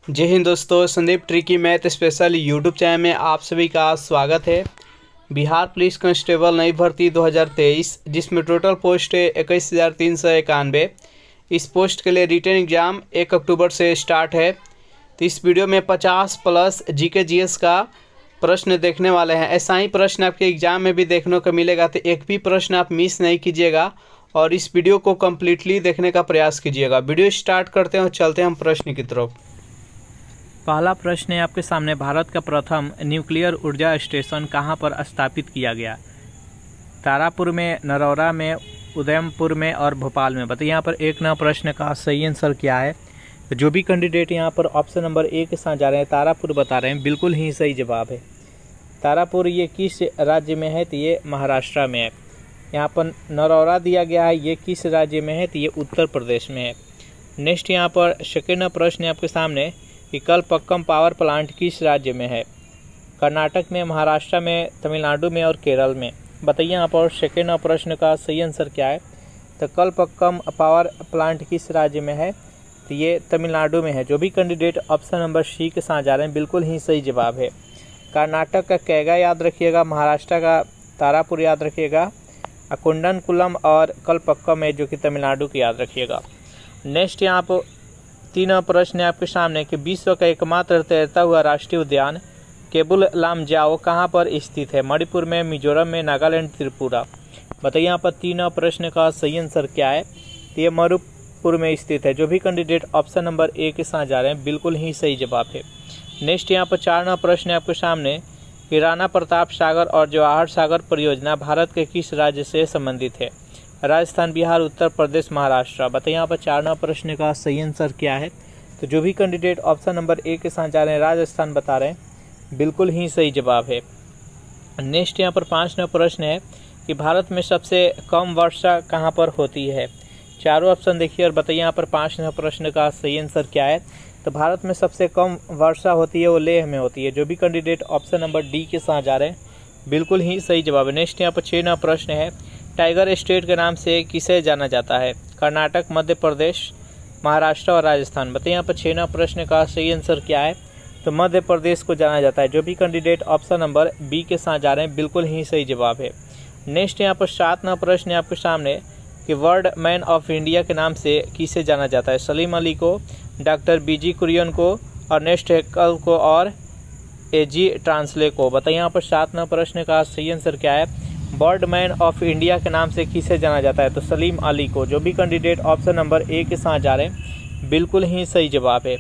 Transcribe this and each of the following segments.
जय हिंद दोस्तों, Sandeep tricky math special YouTube channel में आप सभी का स्वागत है। बिहार पुलिस कांस्टेबल नई भर्ती 2023 जिसमें टोटल पोस्ट है 21,391। इस पोस्ट के लिए रिटन एग्ज़ाम 1 अक्टूबर से स्टार्ट है। तो इस वीडियो में 50 प्लस जीके जीएस का प्रश्न देखने वाले हैं। ऐसा ही प्रश्न आपके एग्ज़ाम में भी देखने को मिलेगा, तो एक भी प्रश्न आप मिस नहीं कीजिएगा और इस वीडियो को कम्प्लीटली देखने का प्रयास कीजिएगा। वीडियो स्टार्ट करते हैं और चलते हैं हम प्रश्न की तरफ। पहला प्रश्न है आपके सामने, भारत का प्रथम न्यूक्लियर ऊर्जा स्टेशन कहाँ पर स्थापित किया गया? तारापुर में, नरौरा में, उदयमपुर में और भोपाल में। बताइए यहाँ पर एक नया प्रश्न का सही आंसर क्या है। तो जो भी कैंडिडेट यहाँ पर ऑप्शन नंबर ए के साथ जा रहे हैं, तारापुर बता रहे हैं, बिल्कुल ही सही जवाब है। तारापुर ये किस राज्य में है? तो ये महाराष्ट्र में है। यहाँ पर नरौरा दिया गया है, ये किस राज्य में है? तो ये उत्तर प्रदेश में है। नेक्स्ट यहाँ पर सेकेंड प्रश्न है आपके सामने कि कलपक्कम पावर प्लांट किस राज्य में है? कर्नाटक में, महाराष्ट्र में, तमिलनाडु में और केरल में। बताइए यहाँ पर सेकेंड प्रश्न का सही आंसर क्या है। तो कलपक्कम पावर प्लांट किस राज्य में है? तो ये तमिलनाडु में है। जो भी कैंडिडेट ऑप्शन नंबर सी के साथ जा रहे हैं, बिल्कुल ही सही जवाब है। कर्नाटक का कैगा याद रखिएगा, महाराष्ट्र का तारापुर याद रखिएगा, कुंडनकुलम और कलपक्कम है जो कि तमिलनाडु की याद रखिएगा। नेक्स्ट यहाँ पर तीन प्रश्न है आपके सामने कि विश्व का एकमात्र तैरता हुआ राष्ट्रीय उद्यान केबुल लामजाओ कहाँ पर स्थित है? मणिपुर में, मिजोरम में, नागालैंड, त्रिपुरा। बताइए यहाँ पर तीन प्रश्न का सही आंसर क्या है। तो ये मणिपुर में स्थित है। जो भी कैंडिडेट ऑप्शन नंबर ए के साथ जा रहे हैं, बिल्कुल ही सही जवाब है। नेक्स्ट यहाँ पर चार प्रश्न है आपके सामने कि राणा प्रताप सागर और जवाहर सागर परियोजना भारत के किस राज्य से संबंधित है? राजस्थान, बिहार, उत्तर प्रदेश, महाराष्ट्र। बताइए यहाँ पर चार प्रश्न का सही आंसर क्या है। तो जो भी कैंडिडेट ऑप्शन नंबर ए के साथ जा रहे हैं, राजस्थान बता रहे हैं, बिल्कुल ही सही जवाब है। नेक्स्ट यहाँ पर 5 प्रश्न है कि भारत में सबसे कम वर्षा कहाँ पर होती है? चारों ऑप्शन देखिए और बताइए यहाँ पर 5 प्रश्न का सही आंसर क्या है। तो भारत में सबसे कम वर्षा होती है वो लेह में होती है। जो भी कैंडिडेट ऑप्शन नंबर डी के साथ जा रहे हैं, बिल्कुल ही सही जवाब है। नेक्स्ट यहाँ पर 6 प्रश्न है, टाइगर स्टेट के नाम से किसे जाना जाता है? कर्नाटक, मध्य प्रदेश, महाराष्ट्र और राजस्थान। बताइए यहाँ पर 6 प्रश्न का सही आंसर क्या है। तो मध्य प्रदेश को जाना जाता है। जो भी कैंडिडेट ऑप्शन नंबर बी के साथ जा रहे हैं, बिल्कुल ही सही जवाब है। नेक्स्ट यहाँ पर 7 प्रश्न है आपके सामने कि वर्ल्ड मैन ऑफ इंडिया के नाम से किसे जाना जाता है? सलीम अली को, डॉक्टर बीजी कुरियन को और नेक्स्ट हेक्ल को और एजी ट्रांसले को। बताइए यहाँ पर 7 प्रश्न का सही आंसर क्या है। वर्ल्ड मैन ऑफ इंडिया के नाम से किसे जाना जाता है? तो सलीम अली को। जो भी कैंडिडेट ऑप्शन नंबर ए के साथ जा रहे हैं, बिल्कुल ही सही जवाब है।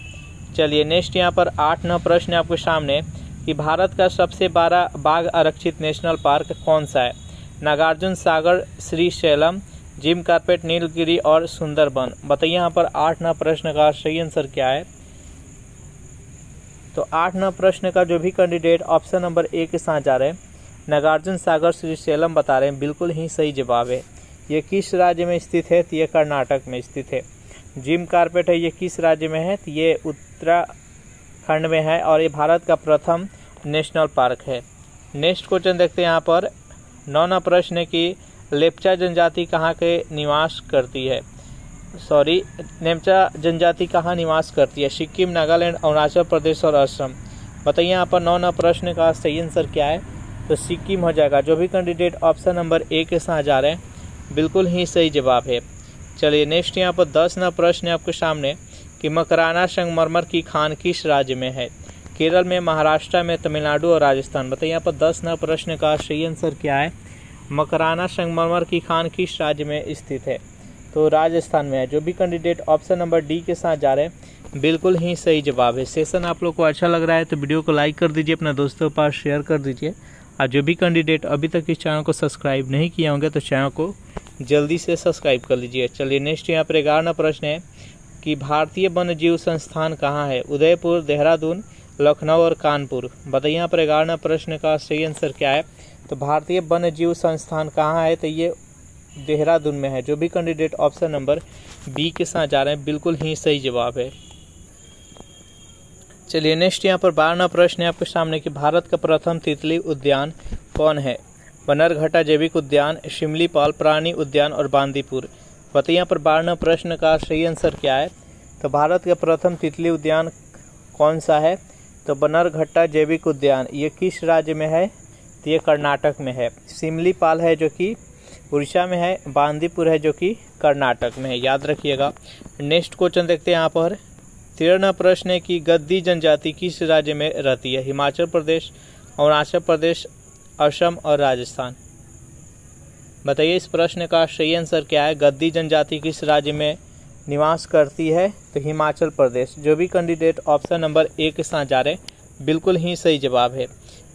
चलिए नेक्स्ट यहाँ पर 8 प्रश्न है आपके सामने कि भारत का सबसे बड़ा बाघ आरक्षित नेशनल पार्क कौन सा है? नागार्जुन सागर, श्रीशैलम, जिम कार्पेट, नीलगिरी और सुंदरबन। बताइए यहाँ पर 8 प्रश्न का सही आंसर क्या है। तो 8 प्रश्न का जो भी कैंडिडेट ऑप्शन नंबर ए के साथ जा रहे हैं, नागार्जुन सागर, श्रीशैलम बता रहे हैं, बिल्कुल ही सही जवाब है। ये किस राज्य में स्थित है? तो ये कर्नाटक में स्थित है। जिम कार्पेट है, ये किस राज्य में है? तो ये उत्तराखंड में है और ये भारत का प्रथम नेशनल पार्क है। नेक्स्ट क्वेश्चन देखते हैं यहाँ पर 9 प्रश्न है कि लेप्चा जनजाति कहाँ के निवास करती है? लेप्चा जनजाति कहाँ निवास करती है? सिक्किम, नागालैंड, अरुणाचल प्रदेश और असम। बताइए यहाँ पर 9 प्रश्न का सही आंसर क्या है। तो सिक्किम हो जाएगा। जो भी कैंडिडेट ऑप्शन नंबर ए के साथ जा रहे हैं, बिल्कुल ही सही जवाब है। चलिए नेक्स्ट यहाँ पर 10 प्रश्न है आपके सामने कि मकराना संगमरमर की खान किस राज्य में है? केरल में, महाराष्ट्र में, तमिलनाडु और राजस्थान। बताइए यहाँ पर 10 प्रश्न का सही आंसर क्या है। मकराना संगमरमर की खान किस राज्य में स्थित है? तो राजस्थान में है। जो भी कैंडिडेट ऑप्शन नंबर डी के साथ जा रहे हैं, बिल्कुल ही सही जवाब है। सेशन आप लोग को अच्छा लग रहा है तो वीडियो को लाइक कर दीजिए, अपने दोस्तों के पास शेयर कर दीजिए। और जो भी कैंडिडेट अभी तक इस चैनल को सब्सक्राइब नहीं किए होंगे तो चैनल को जल्दी से सब्सक्राइब कर लीजिए। चलिए नेक्स्ट यहाँ पर 11 प्रश्न है कि भारतीय वन्य जीव संस्थान कहाँ है? उदयपुर, देहरादून, लखनऊ और कानपुर। बताइए यहाँ पर 11 प्रश्न का सही आंसर क्या है। तो भारतीय वन्य जीव संस्थान कहाँ है? तो ये देहरादून में है। जो भी कैंडिडेट ऑप्शन नंबर बी के साथ जा रहे हैं, बिल्कुल ही सही जवाब है। चलिए नेक्स्ट यहाँ पर 12 प्रश्न है आपके सामने कि भारत का प्रथम तितली उद्यान कौन है? बनरघट्टा जैविक उद्यान, शिमलीपाल प्राणी उद्यान और बांदीपुर। बताइए यहाँ पर 12 प्रश्न का सही आंसर क्या है। तो भारत का प्रथम तितली उद्यान कौन सा है? तो बन्नरघट्टा जैविक उद्यान ये किस राज्य में है? तो ये कर्नाटक में है। सिमलीपाल है जो कि उड़ीसा में है। बांदीपुर है जो कि कर्नाटक में है, याद रखिएगा। नेक्स्ट क्वेश्चन देखते हैं यहाँ पर। 13वां प्रश्न है कि गद्दी जनजाति किस राज्य में रहती है? हिमाचल प्रदेश, अरुणाचल प्रदेश, असम और राजस्थान। बताइए इस प्रश्न का सही आंसर क्या है? गद्दी जनजाति किस राज्य में निवास करती है? तो हिमाचल प्रदेश। जो भी कैंडिडेट ऑप्शन नंबर ए के साथ जा रहे हैं बिल्कुल ही सही जवाब है।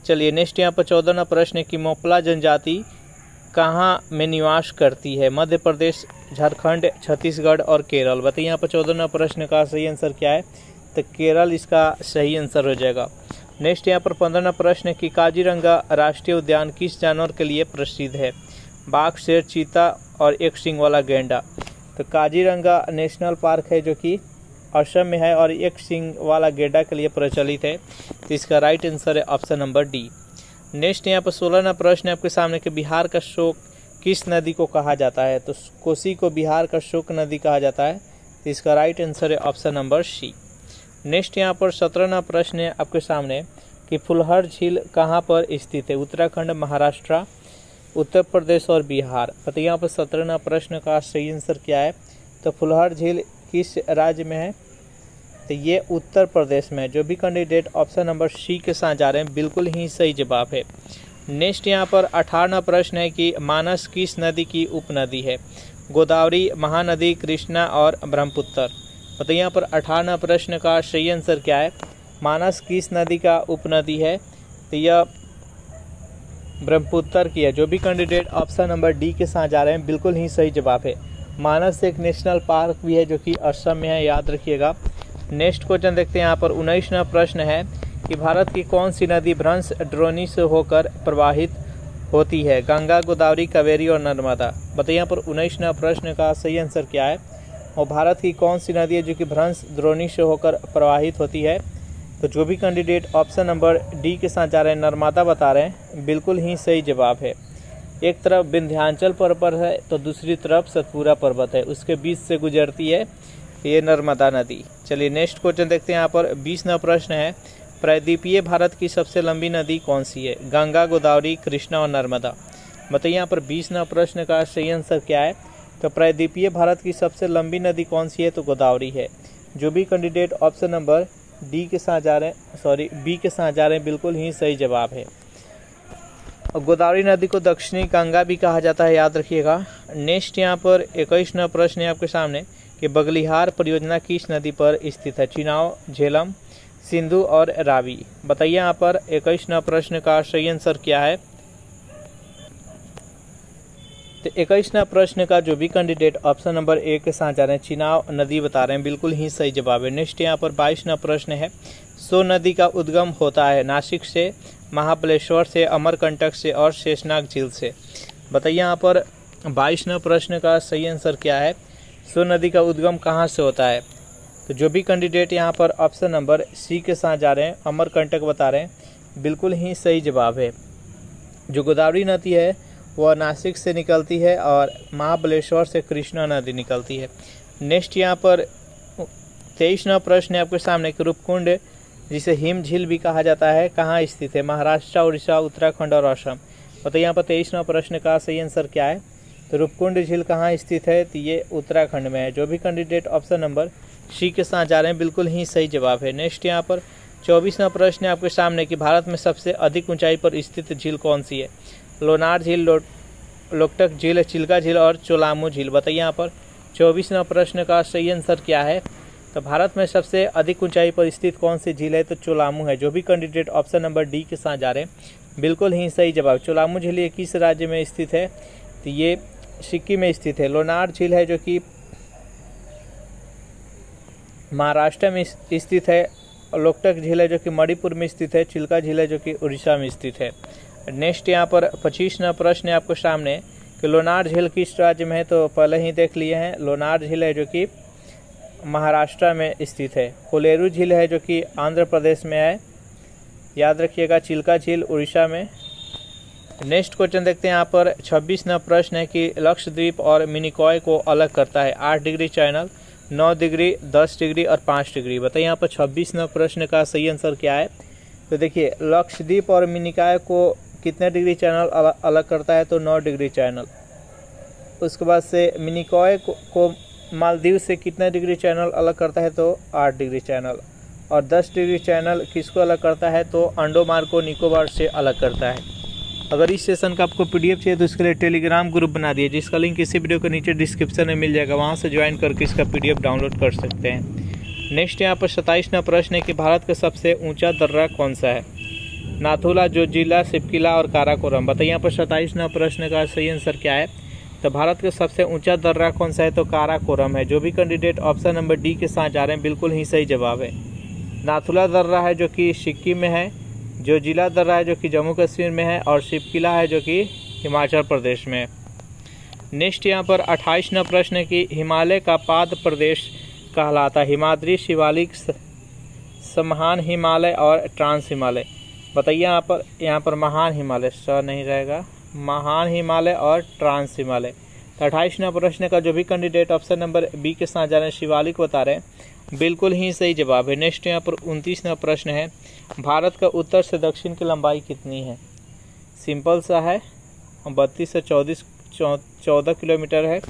चलिए नेक्स्ट यहाँ पर 14वां प्रश्न है कि मोपला जनजाति कहाँ में निवास करती है? मध्य प्रदेश, झारखंड, छत्तीसगढ़ और केरल। बताइए यहाँ पर 14वां प्रश्न का सही आंसर क्या है? तो केरल इसका सही आंसर हो जाएगा। नेक्स्ट यहाँ पर 15वां प्रश्न है कि काजीरंगा राष्ट्रीय उद्यान किस जानवर के लिए प्रसिद्ध है? बाघ, शेर, चीता और एक सींग वाला गैंडा। तो काजीरंगा नेशनल पार्क है जो कि असम में है और एक सींग वाला गैंडा के लिए प्रचलित है। तो इसका राइट आंसर है ऑप्शन नंबर डी। नेक्स्ट यहाँ पर 16वां प्रश्न है आपके सामने कि बिहार का शोक किस नदी को कहा जाता है? तो कोसी को बिहार का शोक नदी कहा जाता है। तो इसका राइट आंसर है ऑप्शन नंबर सी। नेक्स्ट यहाँ पर 17वां प्रश्न है आपके सामने कि फुलहर झील कहाँ पर स्थित है? उत्तराखंड, महाराष्ट्र, उत्तर प्रदेश और बिहार। बताइए यहाँ पर 17वां प्रश्न का सही आंसर क्या है? तो फुलहर झील किस राज्य में है? तो ये उत्तर प्रदेश में है। जो भी कैंडिडेट ऑप्शन नंबर सी के साथ जा रहे हैं बिल्कुल ही सही जवाब है। नेक्स्ट यहाँ पर 18वां प्रश्न है कि मानस किस नदी की उपनदी है? गोदावरी, महानदी, कृष्णा और ब्रह्मपुत्र। बताइए यहाँ पर 18वां प्रश्न का सही आंसर क्या है? मानस किस नदी का उपनदी है? तो यह ब्रह्मपुत्र की है। जो भी कैंडिडेट ऑप्शन नंबर डी के साथ जा रहे हैं बिल्कुल ही सही जवाब है। मानस एक नेशनल पार्क भी है जो कि असम में है, याद रखिएगा। नेक्स्ट क्वेश्चन देखते हैं यहाँ पर 19वां प्रश्न है कि भारत की कौन सी नदी भ्रंश ड्रोनी से होकर प्रवाहित होती है? गंगा, गोदावरी, कावेरी और नर्मदा। बताइए यहाँ पर 19वां प्रश्न का सही आंसर क्या है? और भारत की कौन सी नदी है जो कि भ्रंश द्रोणी से होकर प्रवाहित होती है? तो जो भी कैंडिडेट ऑप्शन नंबर डी के साथ जा रहे हैं नर्मदा बता रहे हैं बिल्कुल ही सही जवाब है। एक तरफ विंध्याचल पर्वत है तो दूसरी तरफ सतपुरा पर्वत है, उसके बीच से गुजरती है ये नर्मदा नदी। चलिए नेक्स्ट क्वेश्चन देखते हैं। यहाँ पर 20वां प्रश्न है प्रायद्वीपीय भारत की सबसे लंबी नदी कौन सी है? गंगा, गोदावरी, कृष्णा और नर्मदा। बताइए यहाँ पर 20वां प्रश्न का सही आंसर क्या है? तो प्रायद्वीपीय भारत की सबसे लंबी नदी कौन सी है? तो गोदावरी है। जो भी कैंडिडेट ऑप्शन नंबर बी के साथ जा रहे हैं बिल्कुल ही सही जवाब है। गोदावरी नदी को दक्षिणी गंगा भी कहा जाता है, याद रखिएगा। नेक्स्ट यहाँ पर 21वां प्रश्न है आपके सामने कि बगलिहार परियोजना किस नदी पर स्थित है? चिनाब, झेलम, सिंधु और रावी। बताइए यहाँ पर 21वां प्रश्न का सही आंसर क्या है? तो 21वां प्रश्न का जो भी कैंडिडेट ऑप्शन नंबर ए के साथ जा रहे हैं चिनाब नदी बता रहे हैं बिल्कुल ही सही जवाब है। नेक्स्ट यहाँ पर 22वां प्रश्न है सो नदी का उद्गम होता है नासिक से, महाबलेश्वर से, अमरकंटक से और शेषनाग झील से। बताइए यहाँ पर 22वां प्रश्न का सही आंसर क्या है? सो नदी का उद्गम कहाँ से होता है? तो जो भी कैंडिडेट यहाँ पर ऑप्शन नंबर सी के साथ जा रहे हैं अमरकंटक बता रहे हैं बिल्कुल ही सही जवाब है। जो गोदावरी नदी है वह नासिक से निकलती है और महाबलेश्वर से कृष्णा नदी निकलती है। नेक्स्ट यहाँ पर 23वां प्रश्न है आपके सामने कि रूपकुंड जिसे हिम झील भी कहा जाता है कहाँ स्थित है? महाराष्ट्र, उड़ीसा, उत्तराखंड और असम। बताइए यहाँ पर 23वां प्रश्न का सही आंसर क्या है? तो रूपकुंड झील कहाँ स्थित है? तो ये उत्तराखंड में है। जो भी कैंडिडेट ऑप्शन नंबर सी के साथ जा रहे हैं बिल्कुल ही सही जवाब है। नेक्स्ट यहाँ पर 24वां प्रश्न है आपके सामने कि भारत में सबसे अधिक ऊंचाई पर स्थित झील कौन सी है? लोनार झील, लोकटक झील, चिल्का झील और चोलामू झील। बताइए यहाँ पर 24वां प्रश्न का सही आंसर क्या है? तो भारत में सबसे अधिक ऊंचाई पर स्थित कौन सी झील है? तो चोलामू है। जो भी कैंडिडेट ऑप्शन नंबर डी के साथ जा रहे हैं बिल्कुल ही सही जवाब। चोलामू झील ये किस राज्य में स्थित है? तो ये सिक्किम में स्थित है। लोनार झील है जो कि महाराष्ट्र में स्थित है। लोकटक झील है जो कि मणिपुर में स्थित है। चिल्का झील है जो कि उड़ीसा में स्थित है। नेक्स्ट यहाँ पर 25वां प्रश्न है आपको सामने कि लोनार झील किस राज्य में है? तो पहले ही देख लिए हैं। लोनार झील है जो कि महाराष्ट्र में स्थित है। कोलेरू झील है जो कि आंध्र प्रदेश में है, याद रखिएगा। चिल्का झील उड़ीसा में। नेक्स्ट क्वेश्चन देखते हैं यहाँ पर 26वां प्रश्न है कि लक्षद्वीप और मिनिकॉय को अलग करता है 8 डिग्री चैनल, 9 डिग्री, 10 डिग्री और 5 डिग्री। बताइए यहाँ पर 26वां प्रश्न का सही आंसर क्या है। तो देखिए लक्षद्वीप और मिनिकॉय को कितने डिग्री चैनल अलग करता है, तो 9 डिग्री चैनल। उसके बाद से मिनिकॉय को मालदीव से कितने डिग्री चैनल अलग करता है, तो 8 डिग्री चैनल। और 10 डिग्री चैनल किसको अलग करता है, तो अंडोमान को निकोबार से अलग करता है। अगर इस सेशन का आपको पीडीएफ चाहिए तो इसके लिए टेलीग्राम ग्रुप बना दिए, जिसका लिंक इसी वीडियो के नीचे डिस्क्रिप्शन में मिल जाएगा, वहां से ज्वाइन करके इसका पीडीएफ डाउनलोड कर सकते हैं। नेक्स्ट यहाँ पर 27वां प्रश्न है कि भारत का सबसे ऊंचा दर्रा कौन सा है। नाथुला, जोजिला, शिवकिला और काराकोरम। बताइए यहाँ पर 27वां प्रश्न का सही आंसर क्या है। तो भारत का सबसे ऊंचा दर्रा कौन सा है, तो काराकोरम है। जो भी कैंडिडेट ऑप्शन नंबर डी के साथ जा रहे हैं बिल्कुल ही सही जवाब है। नाथुला दर्रा है जो कि सिक्किम में है, जोजिला दर्रा है जो कि जम्मू कश्मीर में है, और शिवकिला है जो कि हिमाचल प्रदेश में है। नेक्स्ट यहाँ पर 28वां प्रश्न है कि हिमालय का पाद प्रदेश कहलाता है। हिमाद्री, शिवालिक, समहान हिमालय और ट्रांस हिमालय। बताइए यहाँ पर महान हिमालय, स नहीं रहेगा, महान हिमालय और ट्रांस हिमालय। तो 28वां प्रश्न का जो भी कैंडिडेट ऑप्शन नंबर बी के साथ जा रहे हैं शिवालिक बता रहे हैं, बिल्कुल ही सही जवाब है। नेक्स्ट यहाँ पर 29वां प्रश्न है, भारत का उत्तर से दक्षिण की लंबाई कितनी है। सिंपल सा है, 32 से 14 किलोमीटर है।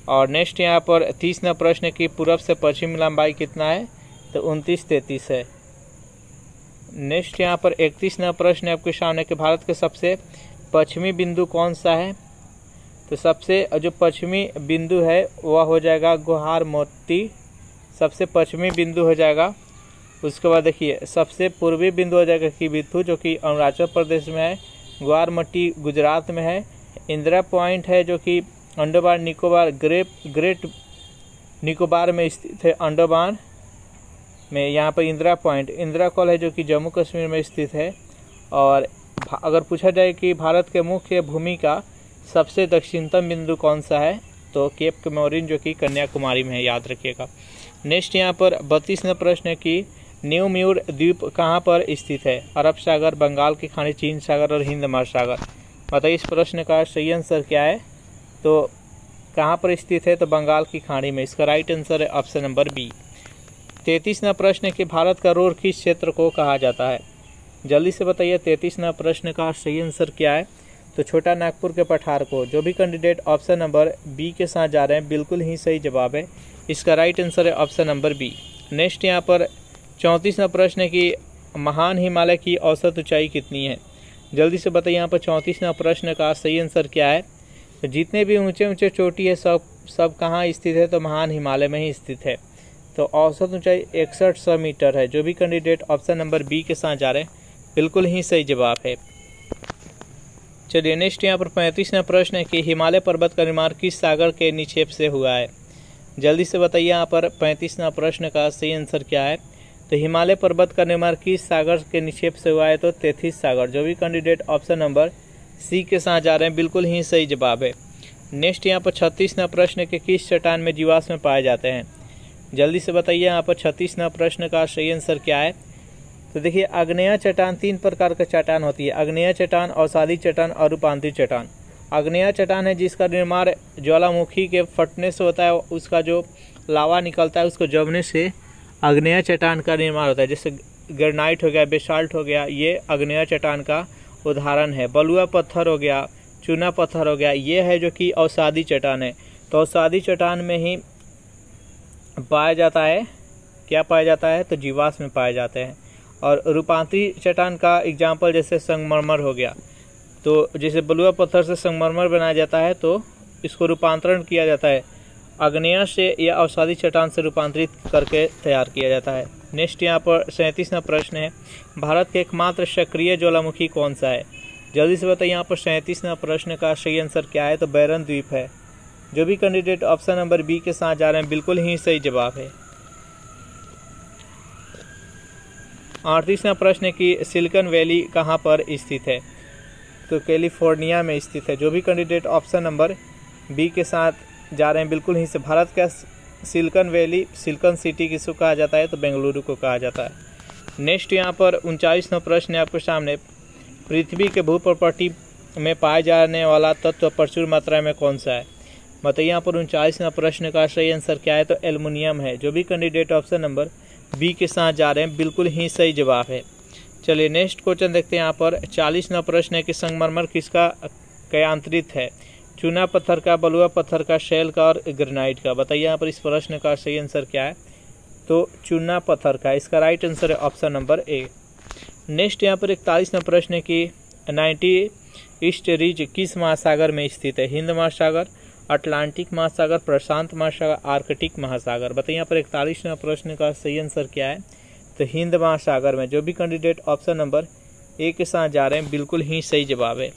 और नेक्स्ट यहाँ पर 30वां प्रश्न है कि पूर्व से पश्चिम लंबाई कितना है, तो 29-33 है। नेक्स्ट यहाँ पर 31वां प्रश्न है आपके सामने कि भारत के सबसे पश्चिमी बिंदु कौन सा है। तो सबसे जो पश्चिमी बिंदु है वह हो जाएगा गुहार मोती, सबसे पश्चिमी बिंदु हो जाएगा। उसके बाद देखिए सबसे पूर्वी बिंदु हो जाएगा किबिथु जो कि अरुणाचल प्रदेश में है, ग्वारमट्टी गुजरात में है, इंदिरा पॉइंट है जो कि अंडमान निकोबार ग्रेट निकोबार में स्थित है, अंडमान में। यहाँ पर इंदिरा पॉइंट, इंदिरा कॉल है जो कि जम्मू कश्मीर में स्थित है। और अगर पूछा जाए कि भारत के मुख्य भूमि का सबसे दक्षिणतम बिंदु कौन सा है, तो केप कमोरिन जो कि कन्याकुमारी में है, याद रखिएगा। नेक्स्ट यहाँ पर 32वां प्रश्न है कि न्यू म्यूर द्वीप कहाँ पर स्थित है। अरब सागर, बंगाल की खाड़ी, चीन सागर और हिंद महासागर। बताइए इस प्रश्न का सही आंसर क्या है। तो कहाँ पर स्थित है, तो बंगाल की खाड़ी में। इसका राइट आंसर है ऑप्शन नंबर बी। 33वां प्रश्न है कि भारत का रोर किस क्षेत्र को कहा जाता है। जल्दी से बताइए 33वां प्रश्न का सही आंसर क्या है। तो छोटा नागपुर के पठार को। जो भी कैंडिडेट ऑप्शन नंबर बी के साथ जा रहे हैं बिल्कुल ही सही जवाब है। इसका राइट आंसर है ऑप्शन नंबर बी। नेक्स्ट यहाँ पर 34वां प्रश्न है कि महान हिमालय की औसत ऊंचाई कितनी है। जल्दी से बताइए यहाँ पर 34वां प्रश्न का सही आंसर क्या है। तो जितने भी ऊंचे ऊंचे चोटी है सब कहाँ स्थित है, तो महान हिमालय में ही स्थित है। तो औसत ऊंचाई 6100 मीटर है। जो भी कैंडिडेट ऑप्शन नंबर बी के साथ जा रहे हैं बिल्कुल ही सही जवाब है। चलिए नेक्स्ट यहाँ पर 35वां प्रश्न है कि हिमालय पर्वत का निर्माण किस सागर के निक्षेप से हुआ है। जल्दी से बताइए यहाँ पर 35वां प्रश्न का सही आंसर क्या है। तो हिमालय पर्वत का निर्माण किस सागर के निक्षेप से हुआ है, तो तेथिस सागर। जो भी कैंडिडेट ऑप्शन नंबर सी के साथ जा रहे हैं बिल्कुल ही सही जवाब है। नेक्स्ट यहाँ पर 36वां प्रश्न के किस चट्टान में जीवाश्म पाए जाते हैं। जल्दी से बताइए यहाँ पर 36वां प्रश्न का सही आंसर क्या है। तो देखिए आग्नेय चट्टान 3 प्रकार का चट्टान होती है, आग्नेय चट्टान, अवसादी चट्टान और रूपांतरित चट्टान। आग्नेय चट्टान है जिसका निर्माण ज्वालामुखी के फटने से होता है, उसका जो लावा निकलता है उसको जमने से आग्नेय चट्टान का निर्माण होता है। जैसे ग्रेनाइट हो गया, बेसाल्ट हो गया, ये आग्नेय चट्टान का उदाहरण है। बलुआ पत्थर हो गया, चूना पत्थर हो गया, ये है जो कि अवसादी चट्टान है। तो अवसादी चट्टान में ही पाया जाता है, क्या पाया जाता है, तो जीवाश्म में पाए जाते हैं। और रूपांतरित चट्टान का एग्जाम्पल जैसे संगमरमर हो गया। तो जैसे बलुआ पत्थर से संगमरमर बनाया जाता है तो इसको रूपांतरण किया जाता है, आग्नेय से या अवसादी चट्टान से रूपांतरित करके तैयार किया जाता है। नेक्स्ट यहाँ पर 37वां प्रश्न है, भारत के एकमात्र सक्रिय ज्वालामुखी कौन सा है। जल्दी से बताइए यहाँ पर 37वां प्रश्न का सही आंसर क्या है। तो बैरन द्वीप है। जो भी कैंडिडेट ऑप्शन नंबर बी के साथ जा रहे हैं बिल्कुल ही सही जवाब है। 38वां प्रश्न है कि सिलिकॉन वैली कहाँ पर स्थित है। तो कैलिफोर्निया में स्थित है। जो भी कैंडिडेट ऑप्शन नंबर बी के साथ जा रहे हैं बिल्कुल ही से। भारत का सिलिकॉन वैली, सिलिकॉन सिटी किसको कहा जाता है, तो बेंगलुरु को कहा जाता है। नेक्स्ट यहाँ पर 39वां प्रश्न है आपके सामने, पृथ्वी के भूप्रपटी में पाए जाने वाला तत्व प्रचुर मात्रा में कौन सा है। बताइए यहाँ पर 39वां प्रश्न का सही आंसर क्या है, तो एल्युमिनियम है। जो भी कैंडिडेट ऑप्शन नंबर बी के साथ जा रहे हैं बिल्कुल ही सही जवाब है। चलिए नेक्स्ट क्वेश्चन देखते हैं। यहाँ पर 40वां प्रश्न है कि संगमरमर किसका क्यांतरित है, चूना पत्थर का, बलुआ पत्थर का, शैल का और ग्रेनाइट का। बताइए यहाँ पर इस प्रश्न का सही आंसर क्या है, तो चूना पत्थर का। इसका राइट आंसर है ऑप्शन नंबर ए। नेक्स्ट यहाँ पर 41वां प्रश्न है कि 90 ईस्ट रीज किस महासागर में स्थित है, हिंद महासागर, अटलांटिक महासागर, प्रशांत महासागर, आर्कटिक महासागर। बताइए यहाँ पर 41वां प्रश्न का सही आंसर क्या है, तो हिंद महासागर में। जो भी कैंडिडेट ऑप्शन नंबर ए के साथ जा रहे हैं बिल्कुल ही सही जवाब है।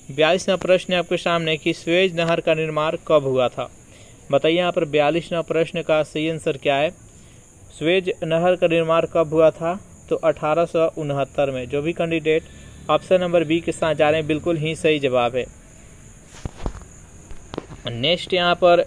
42वां प्रश्न है आपके सामने कि स्वेज नहर का निर्माण कब हुआ था। बताइए यहाँ पर 42वां प्रश्न का सही आंसर क्या है, स्वेज नहर का निर्माण कब हुआ था, तो 1869 में। जो भी कैंडिडेट ऑप्शन नंबर बी के साथ जा रहे हैं बिल्कुल ही सही जवाब है। नेक्स्ट यहाँ पर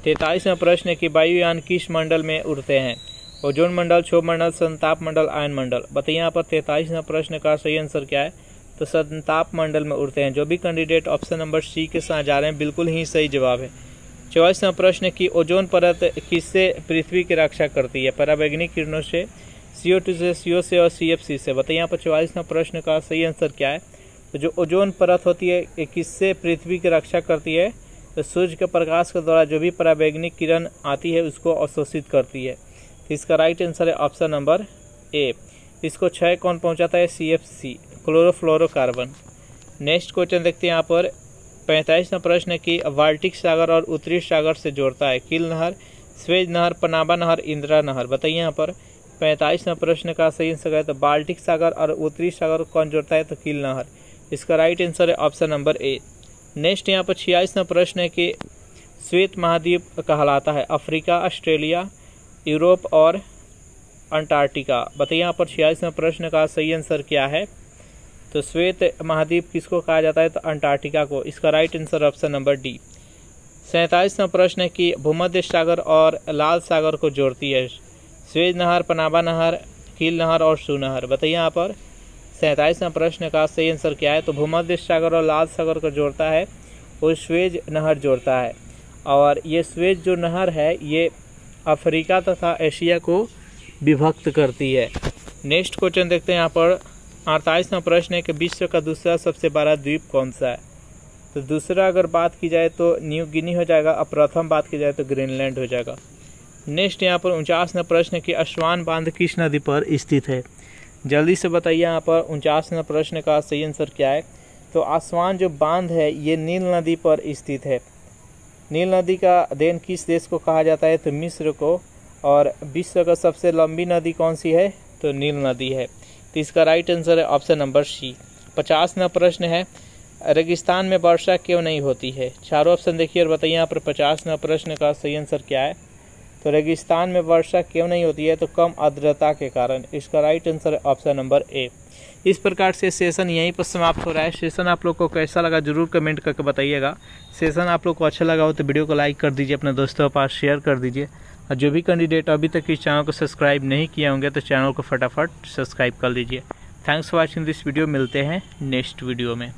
43वां प्रश्न है कि वायुयान किस मंडल में उड़ते हैं, ओजोन मंडल, क्षोभ मंडल, संताप मंडल, आयन मंडल। बताइए यहाँ पर 43वां प्रश्न का सही आंसर क्या है, तो संताप मंडल में उड़ते हैं। जो भी कैंडिडेट ऑप्शन नंबर सी के साथ जा रहे हैं बिल्कुल ही सही जवाब है। 44वां प्रश्न की ओजोन परत किससे पृथ्वी की रक्षा करती है, पराबैंगनी किरणों से, CO2 से, CO से और CFC से। बताइए यहाँ पर 44वां प्रश्न का सही आंसर क्या है, तो जो ओजोन परत होती है ये किससे पृथ्वी की रक्षा करती है, तो सूर्य के प्रकाश के द्वारा जो भी पराबैंगनी किरण आती है उसको अवशोषित करती है। तो इसका राइट आंसर है ऑप्शन नंबर ए। इसको क्षय कौन पहुंचाता है, CFC, क्लोरोफ्लोरोकार्बन। नेक्स्ट क्वेश्चन देखते हैं। यहाँ पर 45वां प्रश्न है कि बाल्टिक सागर और उत्तरी सागर से जोड़ता है, किल नहर, स्वेज नहर, पनामा नहर, इंदिरा नहर। बताइए यहाँ पर 45वां प्रश्न का सही आंसर है, तो बाल्टिक सागर और उत्तरी सागर कौन जोड़ता है, तो किल नहर। इसका राइट आंसर है ऑप्शन नंबर ए। नेक्स्ट यहाँ पर 46वां प्रश्न है कि श्वेत महाद्वीप कहलाता है, अफ्रीका, ऑस्ट्रेलिया, यूरोप और अंटार्कटिका। बताइए यहाँ पर 46वां प्रश्न का सही आंसर क्या है, तो श्वेत महाद्वीप किसको कहा जाता है, तो अंटार्कटिका को। इसका right answer option number D. 47वां प्रश्न है कि भूमध्य सागर और लाल सागर को जोड़ती है, स्वेज नहर, पनामा नहर, किल नहर और सू नहर। बताइए यहाँ पर 47वां प्रश्न का सही आंसर क्या है, तो भूमध्य सागर और लाल सागर को जोड़ता है वो स्वेज नहर जोड़ता है। और ये स्वेज जो नहर है ये अफ्रीका तथा एशिया को विभक्त करती है। नेक्स्ट क्वेश्चन देखते हैं। यहाँ पर 48वां प्रश्न है कि विश्व का दूसरा सबसे बड़ा द्वीप कौन सा है, तो दूसरा अगर बात की जाए तो न्यू गिनी हो जाएगा, और प्रथम बात की जाए तो ग्रीनलैंड हो जाएगा। नेक्स्ट यहाँ पर 49वां प्रश्न है कि अस्वान बांध किस नदी पर स्थित है। जल्दी से बताइए यहाँ पर 49वां प्रश्न का सही आंसर क्या है, तो अस्वान जो बांध है ये नील नदी पर स्थित है। नील नदी का देन किस देश को कहा जाता है, तो मिस्र को। और विश्व का सबसे लंबी नदी कौन सी है, तो नील नदी है। तो इसका राइट आंसर है ऑप्शन नंबर सी। 50वां प्रश्न है रेगिस्तान में वर्षा क्यों नहीं होती है। चारों ऑप्शन देखिए और बताइए यहाँ पर 50वां प्रश्न का सही आंसर क्या है, तो रेगिस्तान में वर्षा क्यों नहीं होती है, तो कम आर्द्रता के कारण। इसका राइट आंसर है ऑप्शन नंबर ए। इस प्रकार से सेशन यहीं पर समाप्त हो रहा है। सेशन आप लोग को कैसा लगा जरूर कमेंट करके बताइएगा। सेशन आप लोग को अच्छा लगा हो तो वीडियो को लाइक कर दीजिए, अपने दोस्तों के पास शेयर कर दीजिए। और जो भी कैंडिडेट अभी तक इस चैनल को सब्सक्राइब नहीं किए होंगे तो चैनल को फटाफट सब्सक्राइब कर लीजिए। Thanks for watching this video. मिलते हैं नेक्स्ट वीडियो में।